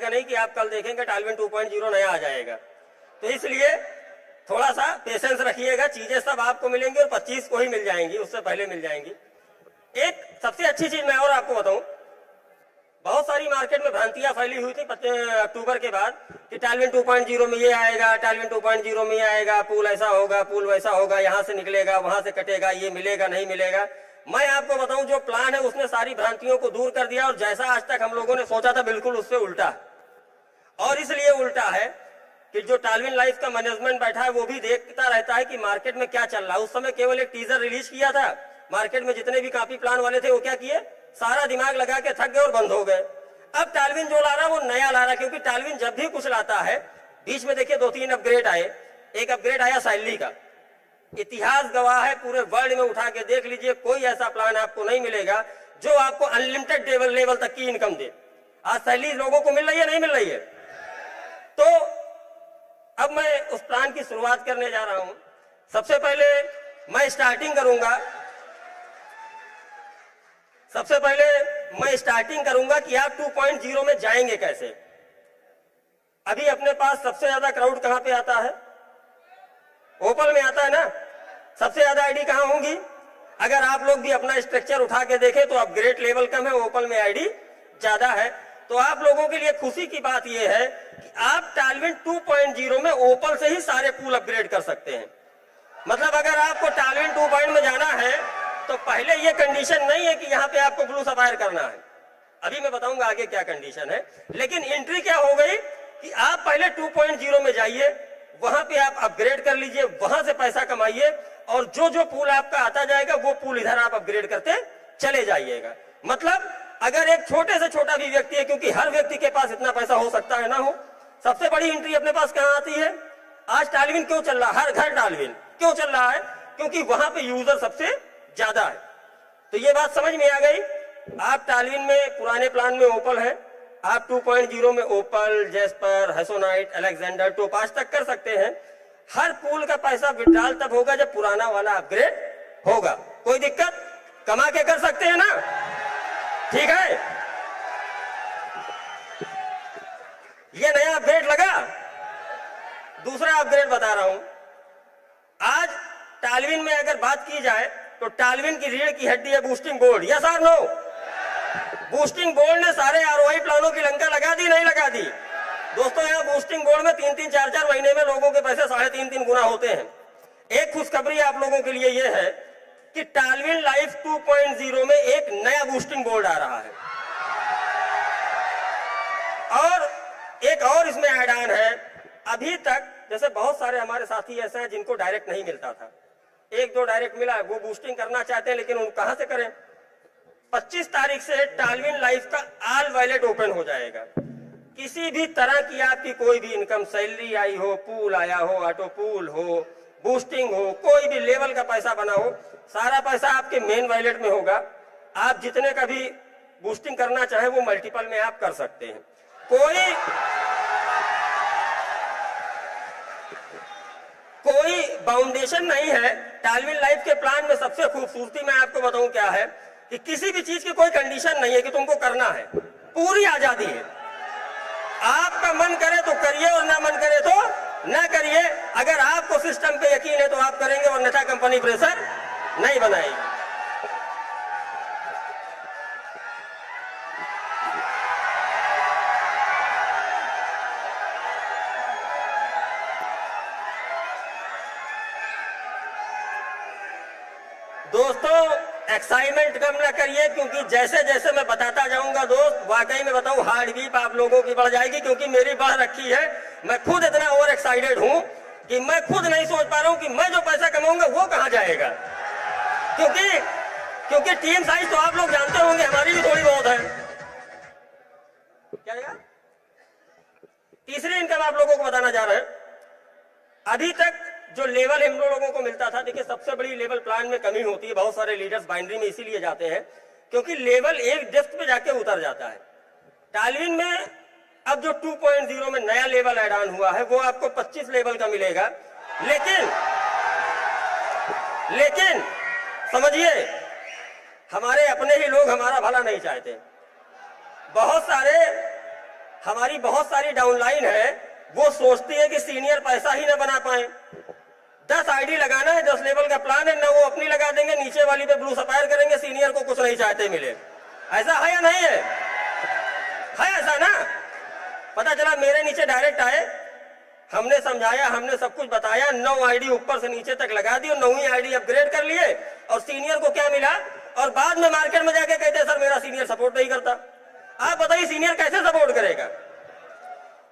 आएगा नहीं कि आप कल देखेंगे टालविन 2.0 नया आ जाएगा। तो इसलिए थोड़ा सा पेशेंस रखिएगा, चीजें सब आपको मिलेंगी और 25 को ही मिल जाएंगी, उससे पहले मिल जाएंगी। एक सबसे अच्छी चीज मैं और आपको बताऊं, बहुत सारी मार्केट में भ्रांतियां फैली हुई थी अक्टूबर के बाद कि टालविन 2.0 में ये आएगा, टालविन 2.0 में ये आएगा, पूल ऐसा होगा, पूल वैसा होगा, यहां से निकलेगा, वहां से कटेगा, ये मिलेगा नहीं मिलेगा। मैं आपको बताऊं जो प्लान है उसने सारी भ्रांतियों को दूर कर दिया और जैसा आज तक हम लोगों ने सोचा था बिल्कुल उससे उल्टा। और इसलिए उल्टा है कि जो टालविन लाइफ का मैनेजमेंट बैठा है वो भी देखता रहता है कि मार्केट में क्या चल रहा है। उस समय केवल एक टीजर रिलीज किया था, मार्केट में जितने भी कॉपी प्लान वाले थे वो क्या किए, सारा दिमाग लगा के थक गए और बंद हो गए। अब टालविन जो ला रहा वो नया ला रहा, क्योंकि टालविन जब भी कुछ लाता है, बीच में देखिए 2-3 अपग्रेड आए। एक अपग्रेड आया सैलरी का, इतिहास गवाह है, पूरे वर्ल्ड में उठा के देख लीजिए, कोई ऐसा प्लान आपको नहीं मिलेगा जो आपको अनलिमिटेड लेवल तक की इनकम दे। आज सैलरी लोगों को मिल रही है, नहीं मिल रही है। तो अब मैं उस प्लान की शुरुआत करने जा रहा हूं। सबसे पहले मैं स्टार्टिंग करूंगा कि आप 2.0 में जाएंगे कैसे। अभी अपने पास सबसे ज्यादा क्राउड कहां पे आता है, ओपल में आता है ना। सबसे ज्यादा आईडी कहां होंगी, अगर आप लोग भी अपना स्ट्रक्चर उठा के देखें तो अपग्रेड लेवल कम है, ओपल में आईडी ज्यादा है। तो आप लोगों के लिए खुशी की बात यह है कि आप टालविन 2.0 में ओपल से ही सारे पूल अपग्रेड कर सकते हैं। मतलब अगर आपको टालविन 2.0 में जाना है तो पहले ये कंडीशन नहीं है कि यहाँ पे आपको ब्लू सफायर करना है, अभी मैं बताऊंगा आगे क्या कंडीशन है। लेकिन एंट्री क्या हो गई कि आप पहले 2.0 में जाइए, वहां पे आप अपग्रेड कर लीजिए, वहां से पैसा कमाइए और जो जो पूल आपका आता जाएगा वो पूल इधर आप अपग्रेड करते चले जाइएगा। मतलब अगर एक छोटे से छोटा भी व्यक्ति है, क्योंकि हर व्यक्ति के पास इतना पैसा हो सकता है ना हो, सबसे बड़ी एंट्री अपने पास कहां आती है। आज टालविन क्यों चल रहा है, हर घर टालविन क्यों चल रहा है, क्योंकि वहां पे यूजर सबसे ज्यादा है। तो ये बात समझ में आ गई। आप टालविन में पुराने प्लान में ओपल है, आप 2.0 में ओपल, जेस्पर, हेसोनाइट, अलेक्जेंडर, टोपाज तक कर सकते हैं। हर पूल का पैसा विड्रॉल तब होगा जब पुराना वाला अपग्रेड होगा। कोई दिक्कत, कमा के कर सकते हैं ना, ठीक है। ये नया अपग्रेड लगा। दूसरा अपग्रेड बता रहा हूं। आज टालविन में अगर बात की जाए तो टालविन की रीढ़ की हड्डी है बूस्टिंग बोर्ड, यस और नो। बूस्टिंग बोर्ड ने सारे आरओआई प्लानों की लंका लगा दी, नहीं लगा दी। दोस्तों यहाँ बूस्टिंग बोर्ड में 3-3, 4-4 महीने में लोगों के पैसे 3.5-3 गुना होते हैं। एक खुशखबरी आप लोगों के लिए यह है कि टालविन लाइफ 2.0 में एक नया बूस्टिंग बोर्ड आ रहा है और एक और इसमें ऐड ऑन है। अभी तक जैसे बहुत सारे हमारे साथी ऐसे हैं जिनको डायरेक्ट नहीं मिलता था, 1-2 डायरेक्ट मिला, वो बूस्टिंग करना चाहते हैं लेकिन उन कहां से करें। 25 तारीख से टालविन लाइफ का ऑल वॉलेट ओपन हो जाएगा। किसी भी तरह की आपकी कोई भी इनकम, सैलरी आई हो, पूल आया हो, ऑटो पूल हो, बूस्टिंग हो, कोई भी लेवल का पैसा बना हो, सारा पैसा आपके मेन वॉलेट में होगा। आप जितने का भी बूस्टिंग करना चाहे वो मल्टीपल में आप कर सकते हैं। कोई बाउंडेशन नहीं है। टालविन लाइफ के प्लान में सबसे खूबसूरती मैं आपको बताऊं क्या है कि किसी भी चीज की कोई कंडीशन नहीं है कि तुमको करना है, पूरी आजादी है। आपका मन करे तो करिए और ना मन करे तो ना करिए। अगर आपको सिस्टम पे यकीन है तो आप करेंगे, वरना कंपनी प्रेशर नहीं बनाएगी। दोस्तों एक्साइटमेंट कम ना करिए, क्योंकि जैसे जैसे मैं बताता जाऊंगा दोस्त, वाकई में बताऊं हार्ट बीट आप लोगों की बढ़ जाएगी, क्योंकि मेरी बढ़ रखी है। मैं खुद इतना ओवर एक्साइटेड हूं कि मैं खुद नहीं सोच पा रहा हूं कि मैं जो पैसा कमाऊंगा वो कहां जाएगा। क्योंकि टीम साइज तो आप लोग जानते होंगे, हमारी भी थोड़ी बहुत है। क्या है? तीसरी इनकम आप लोगों को बताना जा रहे हैं। अभी तक जो लेवल हम लोगों को मिलता था, देखिए सबसे बड़ी लेवल प्लान में कमी होती है। बहुत सारे लीडर्स बाइनरी में इसीलिए जाते हैं क्योंकि लेवल एक डेप्थ पे जाके उतर जाता है। टालविन में अब जो 2.0 में नया लेवल ऐड ऑन हुआ है वो आपको 25 लेवल का मिलेगा। लेकिन समझिए, हमारे अपने ही लोग हमारा भला नहीं चाहते। बहुत सारे हमारी बहुत सारी डाउनलाइन है, वो सोचती है कि सीनियर पैसा ही ना बना पाए। 10 आईडी लगाना है, 10 लेवल का प्लान है ना, वो अपनी लगा देंगे, नीचे वाली पे ब्लू सफायर करेंगे, सीनियर को कुछ नहीं चाहते मिले। ऐसा है या नहीं है? ऐसा ना? पता चला मेरे नीचे डायरेक्ट आए, हमने समझाया, हमने सब कुछ बताया, 9 आईडी ऊपर से नीचे तक लगा दी और 9वीं आईडी अपग्रेड कर लिए, और सीनियर को क्या मिला? और बाद में मार्केट में जाके कहते सर मेरा सीनियर सपोर्ट नहीं करता। आप बताइए सीनियर कैसे सपोर्ट करेगा?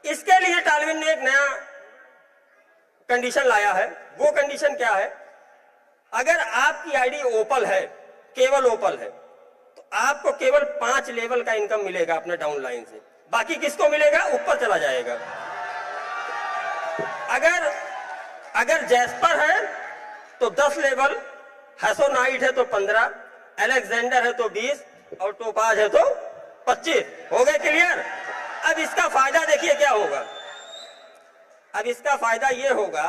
इसके लिए टालविन ने एक नया कंडीशन लाया है। वो कंडीशन क्या है? अगर आपकी आईडी ओपल है, केवल ओपल है, तो आपको केवल 5 लेवल का इनकम मिलेगा अपने डाउनलाइन से, बाकी किसको मिलेगा? ऊपर चला जाएगा। अगर जैस्पर है तो 10 लेवल, हैसोनाइट है तो 15, अलेक्जेंडर है तो 20 और टोपाज है तो 25। हो गए क्लियर? अब इसका फायदा देखिए क्या होगा। अब इसका फायदा ये होगा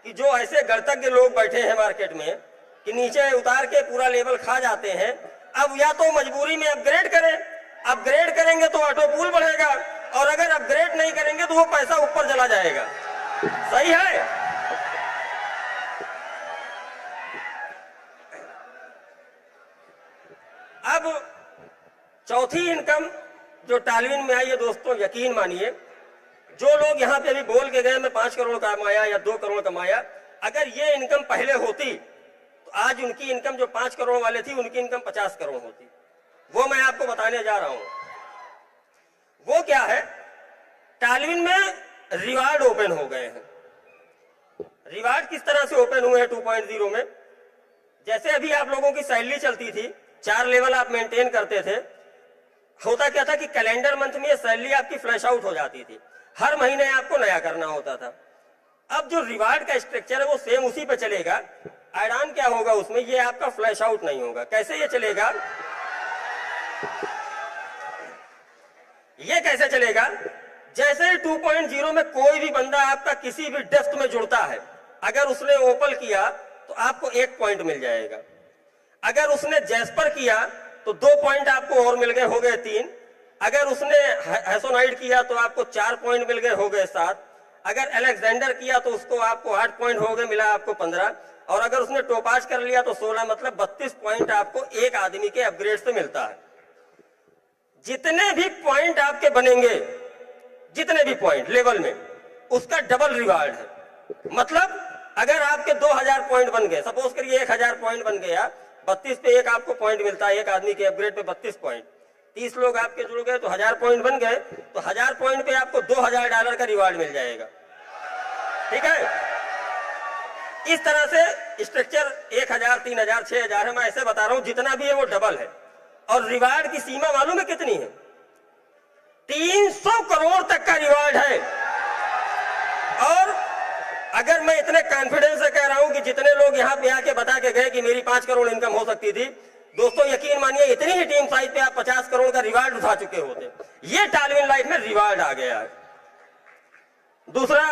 कि जो ऐसे गणतज्ञ लोग बैठे हैं मार्केट में कि नीचे उतार के पूरा लेवल खा जाते हैं, अब या तो मजबूरी में अपग्रेड करें, अपग्रेड करेंगे तो ऑटो पूल बढ़ेगा, और अगर अपग्रेड नहीं करेंगे तो वो पैसा ऊपर चला जाएगा। सही है? अब चौथी इनकम जो टालविन में आई है दोस्तों, यकीन मानिए, जो लोग यहां पे अभी बोल के गए मैं 5 करोड़ कमाया या 2 करोड़ कमाया, अगर ये इनकम पहले होती तो आज उनकी इनकम जो 5 करोड़ वाले थी, उनकी इनकम 50 करोड़ होती। वो मैं आपको बताने जा रहा हूं। वो क्या है? टालविन में रिवार्ड ओपन हो गए हैं। रिवार्ड किस तरह से ओपन हुए हैं 2.0 में? जैसे अभी आप लोगों की सैलरी चलती थी, 4 लेवल आप मेंटेन करते थे, होता क्या था कि कैलेंडर मंथ में सैलरी आपकी फ्लैश आउट हो जाती थी, हर महीने आपको नया करना होता था। अब जो रिवार्ड का स्ट्रक्चर है वो सेम उसी पे चलेगा। ऐड-ऑन क्या होगा उसमें? ये आपका फ्लैश आउट नहीं होगा। कैसे ये चलेगा? ये कैसे चलेगा? जैसे 2.0 में कोई भी बंदा आपका किसी भी डेस्क में जुड़ता है, अगर उसने ओपल किया तो आपको 1 पॉइंट मिल जाएगा। अगर उसने जैस्पर किया तो 2 पॉइंट आपको और मिल गए, हो गए 3। अगर उसने हैसोनाइट किया तो आपको 4 पॉइंट मिल गए, हो गए 7। अगर अलेक्जेंडर किया तो उसको आपको 8 पॉइंट हो गए, मिला आपको 15। और अगर उसने टोपाज कर लिया तो 16, मतलब 32 पॉइंट आपको एक आदमी के अपग्रेड से मिलता है। जितने भी पॉइंट आपके बनेंगे, जितने भी पॉइंट लेवल में, उसका डबल रिवार्ड है। मतलब अगर आपके 2000 पॉइंट बन गए, सपोज करिए 1000 पॉइंट बन गया, 32 पे एक आपको पॉइंट मिलता है, एक आदमी के अपग्रेड पे 32 पॉइंट। 30 लोग आपके जुड़ गए तो 1000 पॉइंट बन गए, तो 1000 पॉइंट पे आपको $2000 का रिवार्ड मिल जाएगा। ठीक है? इस तरह से स्ट्रक्चर 1000, 3000, 6000 है। मैं ऐसे बता रहा हूं, जितना भी है वो डबल है। और रिवार्ड की सीमा मालूम है कितनी है? 300 करोड़ तक का रिवार्ड है। और अगर मैं इतने कॉन्फिडेंस से कह रहा हूं कि जितने लोग यहां पे आके बता के गए कि मेरी 5 करोड़ इनकम हो सकती थी, दोस्तों यकीन मानिए इतनी ही टीम साइज पे आप 50 करोड़ का रिवार्ड उठा चुके होते। ये टालविन लाइफ में रिवार्ड आ गया है। दूसरा,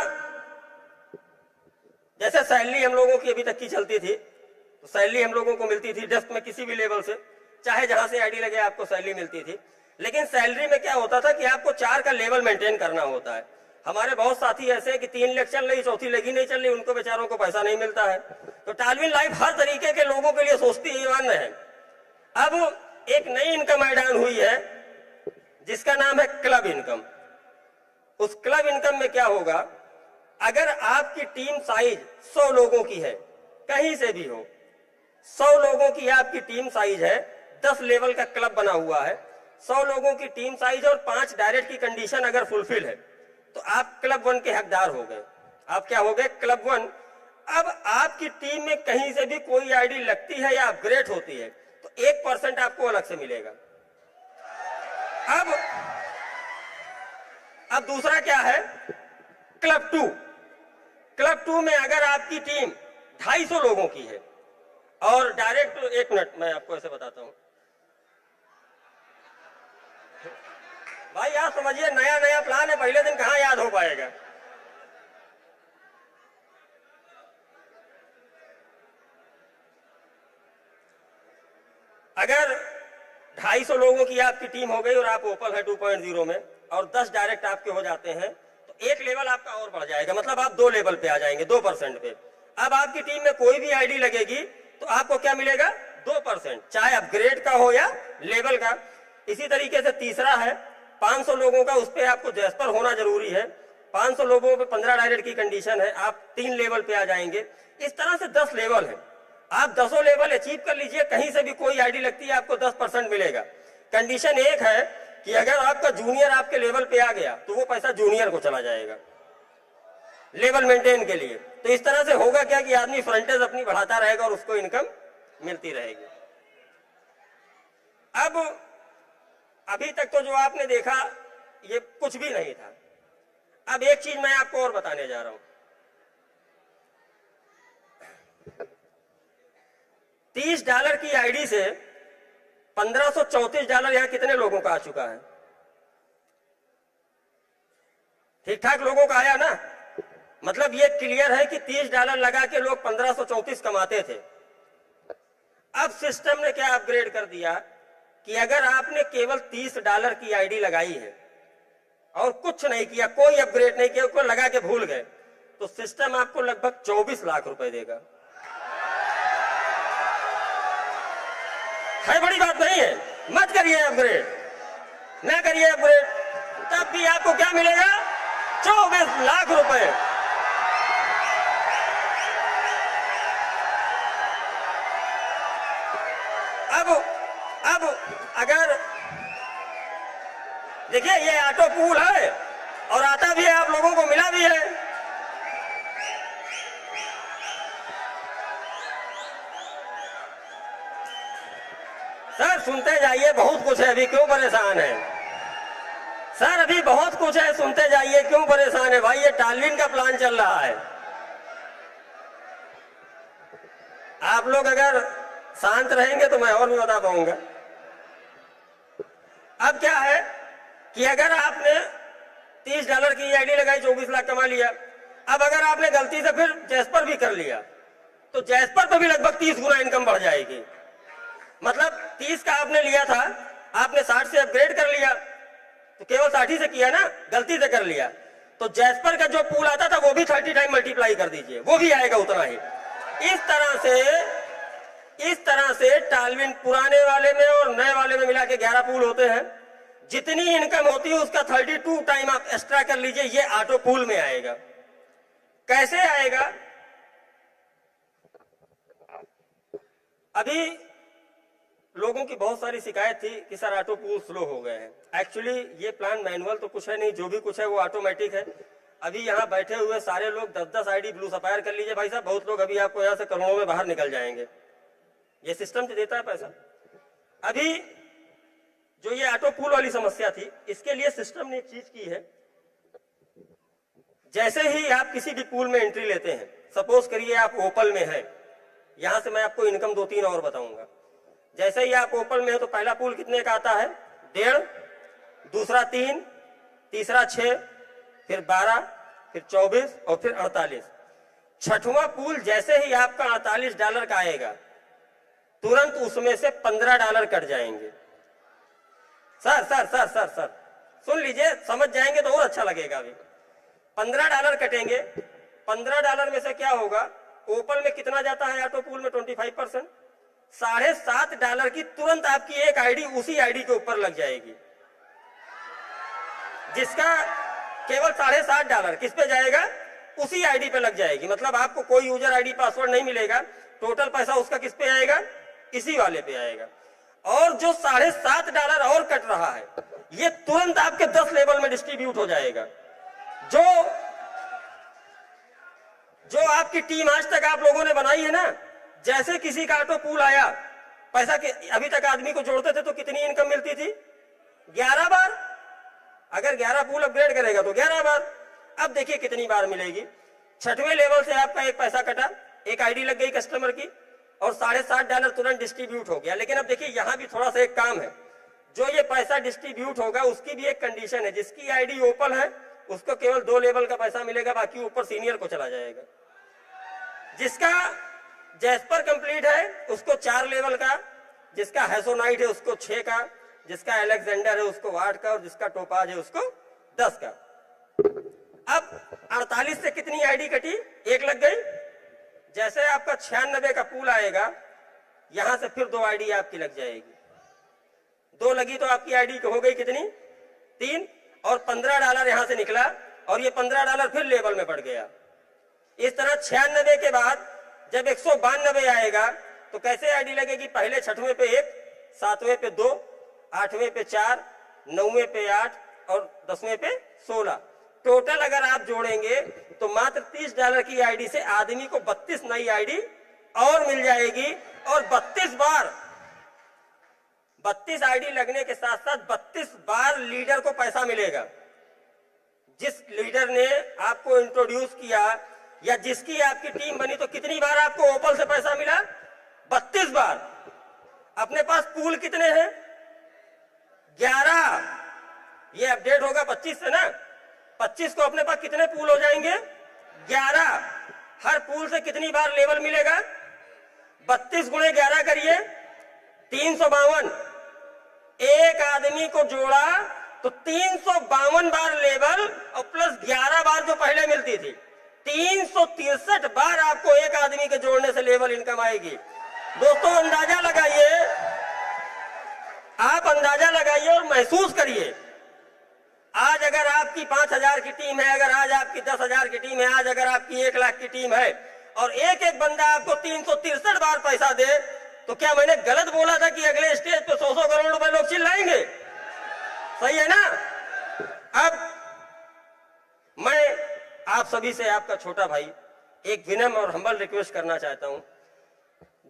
जैसे सैलरी हम लोगों की अभी तक की चलती थी, तो सैलरी हम लोगों को मिलती थी डेस्क में किसी भी लेवल से, चाहे जहां से आईडी लगे आपको सैलरी मिलती थी। लेकिन सैलरी में क्या होता था कि आपको 4 का लेवल मेंटेन करना होता है। हमारे बहुत साथी ऐसे हैं कि 3 लेग चल रही, चौथी लेग ही नहीं चल रही, उनको बेचारों को पैसा नहीं मिलता है। तो टालविन लाइफ हर तरीके के लोगों के लिए सोचती है, मान्य है। अब एक नई इनकम ऐड ऑन हुई है जिसका नाम है क्लब इनकम। उस क्लब इनकम में क्या होगा? अगर आपकी टीम साइज 100 लोगों की है, कहीं से भी हो, 100 लोगों की आपकी टीम साइज है, 10 लेवल का क्लब बना हुआ है, 100 लोगों की टीम साइज और 5 डायरेक्ट की कंडीशन अगर फुलफिल है, तो आप क्लब 1 के हकदार हो गए। आप क्या हो गए? क्लब 1। अब आपकी टीम में कहीं से भी कोई आईडी लगती है या अपग्रेड होती है तो 1% आपको अलग से मिलेगा। अब दूसरा क्या है? क्लब 2। क्लब 2 में अगर आपकी टीम 250 लोगों की है और डायरेक्ट, 1 मिनट मैं आपको ऐसे बताता हूं भाई, आप समझिए नया नया प्लान है, पहले दिन कहां याद हो पाएगा। अगर 250 लोगों की आपकी टीम हो गई और आप ओपन है 2.0 में, और 10 डायरेक्ट आपके हो जाते हैं तो एक लेवल आपका और बढ़ जाएगा, मतलब आप 2 लेवल पे आ जाएंगे 2% पे। अब आपकी टीम में कोई भी आईडी लगेगी तो आपको क्या मिलेगा? 2%, चाहे अपग्रेड का हो या लेवल का। इसी तरीके से तीसरा है 500 लोगों का, उस पर आपको जैस्पर होना जरूरी है। 500 लोगों पे 15 डायरेक्ट की कंडीशन है, आप 3 लेवल पे आ जाएंगे। इस तरह से 10 लेवल है, आप 10 लेवल अचीव कर लीजिए। कहीं से भी कोई आईडी लगती है आपको 10% मिलेगा। कंडीशन एक है कि अगर आपका जूनियर आपके लेवल पे आ गया तो वो पैसा जूनियर को चला जाएगा लेवल मेंटेन के लिए। तो इस तरह से होगा क्या कि आदमी फ्रंटेज अपनी बढ़ाता रहेगा और उसको इनकम मिलती रहेगी। अब अभी तक तो जो आपने देखा ये कुछ भी नहीं था। अब एक चीज मैं आपको और बताने जा रहा हूं। 30 डॉलर की आईडी से $1534 यहां कितने लोगों का आ चुका है? ठीक ठाक लोगों का आया ना? मतलब ये क्लियर है कि $30 लगा के लोग 1534 कमाते थे। अब सिस्टम ने क्या अपग्रेड कर दिया कि अगर आपने केवल $30 की आईडी लगाई है और कुछ नहीं किया, कोई अपग्रेड नहीं किया, उसको लगा के भूल गए, तो सिस्टम आपको लगभग 24 लाख रुपए देगा। है, बड़ी बात नहीं है। मत करिए अपग्रेड, ना करिए अपग्रेड, तब भी आपको क्या मिलेगा? 24 लाख रुपए। अब अगर देखिए ये ऑटो पूल है और आता भी है, आप लोगों को मिला भी है। सर सुनते जाइए, बहुत कुछ है, अभी क्यों परेशान है? सर अभी बहुत कुछ है, सुनते जाइए, क्यों परेशान है भाई? ये टालविन का प्लान चल रहा है। आप लोग अगर शांत रहेंगे तो मैं और भी बता पाऊंगा। अब क्या है कि अगर आपने $30 की आईडी लगाई, 24 लाख कमा लिया। अब अगर आपने गलती से फिर जैस्पर भी कर लिया तो जैस्पर पर भी लगभग 30 गुना इनकम बढ़ जाएगी। मतलब 30 का आपने लिया था, आपने 60 से अपग्रेड कर लिया तो केवल 60 से किया ना, गलती से कर लिया, तो जैस्पर का जो पूल आता था वो भी 30 टाइम मल्टीप्लाई कर दीजिए, वो भी आएगा उतना ही। इस तरह से टालविन पुराने वाले में और नए वाले में मिला के 11 पूल होते हैं। जितनी इनकम होती है उसका 32 टाइम आप एक्स्ट्रा कर लीजिए, ये ऑटो पूल में आएगा। कैसे आएगा? अभी लोगों की बहुत सारी शिकायत थी कि सर ऑटो पूल स्लो हो गए हैं। एक्चुअली ये प्लान मैनुअल तो कुछ है नहीं, जो भी कुछ है वो ऑटोमेटिक है। अभी यहाँ बैठे हुए सारे लोग 10-10 आईडी ब्लू सफायर कर लीजिए भाई साहब, बहुत लोग अभी आपको यहाँ से करोड़ों में बाहर निकल जाएंगे। ये सिस्टम देता है पैसा। अभी जो ये ऑटो पूल वाली समस्या थी, इसके लिए सिस्टम ने एक चीज की है। जैसे ही आप किसी भी पूल में एंट्री लेते हैं, सपोज करिए आप ओपल में है, यहां से मैं आपको इनकम 2-3 और बताऊंगा। जैसे ही आप ओपल में है तो पहला पूल कितने का आता है? 1.5, दूसरा 3, तीसरा 6, फिर 12, फिर 24 और फिर 48। छठवां पूल जैसे ही आपका $48 का आएगा, तुरंत उसमें से $15 कट जाएंगे। Sir sir sir sir sir सुन लीजिए, समझ जाएंगे तो और अच्छा लगेगा। अभी $15 कटेंगे। $15 में से क्या होगा? ओपल में कितना जाता है ऑटो पूल में? 25%। $7.5 की तुरंत आपकी एक आईडी उसी आईडी के ऊपर लग जाएगी, जिसका केवल $7.5 किस पे जाएगा? उसी आईडी पे लग जाएगी। मतलब आपको कोई यूजर आईडी पासवर्ड नहीं मिलेगा, टोटल पैसा उसका किस पे आएगा? इसी वाले पे आएगा। और जो $7.5 और कट रहा है, ये तुरंत आपके 10 लेवल में डिस्ट्रीब्यूट हो जाएगा। जो आपकी टीम आज तक आप लोगों ने बनाई है ना, जैसे किसी का ऑटो पूल आया, पैसा के अभी तक आदमी को जोड़ते थे तो कितनी इनकम मिलती थी? 11 बार। अगर 11 पूल अपग्रेड करेगा तो 11 बार। अब देखिए कितनी बार मिलेगी। 6वें लेवल से आपका एक पैसा कटा, एक आईडी लग गई कस्टमर की और $7.5 तुरंत डिस्ट्रीब्यूट हो गया। लेकिन अब देखिए यहां भी थोड़ा सा एक काम है। जो ये पैसा डिस्ट्रीब्यूट होगा उसकी भी एक कंडीशन है। जिसकी आईडी ओपन है उसको केवल 2 लेवल का पैसा मिलेगा, बाकी ऊपर सीनियर को चला जाएगा। जिसका जैस्पर कंप्लीट है उसको 4 लेवल का, जिसका हैसोनाइट है उसको 6 का, जिसका अलेक्जेंडर है उसको 8 का और जिसका टोपाज है उसको 10 का। अब 48 से कितनी आईडी कटी? 1 लग गई। जैसे आपका 96 का पूल आएगा, यहां से फिर 2 आईडी आपकी लग जाएगी। 2 लगी तो आपकी आईडी हो गई कितनी? 3। और $15 यहां से निकला और ये $15 फिर लेवल में बढ़ गया। इस तरह 96 के बाद जब 192 आएगा तो कैसे आईडी लगेगी? पहले 6वें पे 1, 7वें पे 2, 8वें पे 4, 9वें पे 8 और 10वें पे 16। टोटल अगर आप जोड़ेंगे तो मात्र $30 की आईडी से आदमी को 32 नई आईडी और मिल जाएगी। और 32 आईडी लगने के साथ साथ 32 बार लीडर को पैसा मिलेगा। जिस लीडर ने आपको इंट्रोड्यूस किया या जिसकी आपकी टीम बनी, तो कितनी बार आपको ओपल से पैसा मिला? 32 बार। अपने पास पूल कितने हैं? 11। ये अपडेट होगा 25 से ना। 25 को अपने पास कितने पूल हो जाएंगे? 11। हर पूल से कितनी बार लेवल मिलेगा? 32 गुणे 11 करिए, 352। एक आदमी को जोड़ा तो 352 बार लेवल और प्लस 11 बार जो पहले मिलती थी, 363 बार आपको एक आदमी के जोड़ने से लेवल इनकम आएगी। दोस्तों अंदाजा लगाइए, आप अंदाजा लगाइए और महसूस करिए। आज अगर आपकी 5000 की टीम है, अगर आज आपकी 10,000 की टीम है, आज अगर आपकी 1 लाख की टीम है और एक एक बंदा आपको 363 बार पैसा दे, तो क्या मैंने गलत बोला था कि अगले स्टेज पे 100 करोड़ रुपए लोग चिल्लाएंगे? सही है ना? अब मैं आप सभी से, आपका छोटा भाई, एक विनम्र और हम्बल रिक्वेस्ट करना चाहता हूं।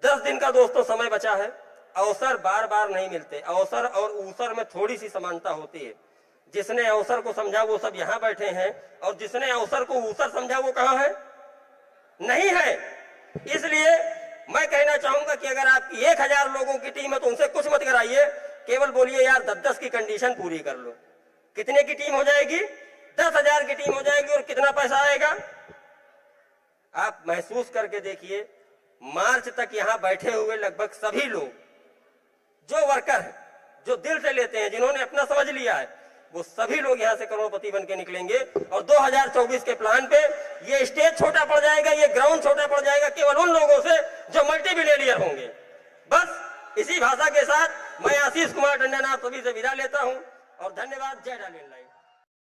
10 दिन का दोस्तों समय बचा है। अवसर बार बार नहीं मिलते। अवसर और ऊसर में थोड़ी सी समानता होती है। जिसने अवसर को समझा वो सब यहां बैठे हैं और जिसने अवसर को ऊसर समझा वो कहां है? नहीं है। इसलिए मैं कहना चाहूंगा कि अगर आपकी 1000 लोगों की टीम है तो उनसे कुछ मत कराइए, केवल बोलिए यार 10-10 की कंडीशन पूरी कर लो। कितने की टीम हो जाएगी? 10,000 की टीम हो जाएगी। और कितना पैसा आएगा? आप महसूस करके देखिए, मार्च तक यहां बैठे हुए लगभग सभी लोग, जो वर्कर हैं, जो दिल से लेते हैं, जिन्होंने अपना समझ लिया है, वो सभी लोग यहां से करोड़पति बन के निकलेंगे। और 2024 के प्लान पे ये स्टेज छोटा पड़ जाएगा, ये ग्राउंड छोटा पड़ जाएगा केवल उन लोगों से जो मल्टी बिलियनियर होंगे। बस इसी भाषा के साथ मैं आशीष कुमार टंडन आप सभी से विदा लेता हूं और धन्यवाद। जय डालिन।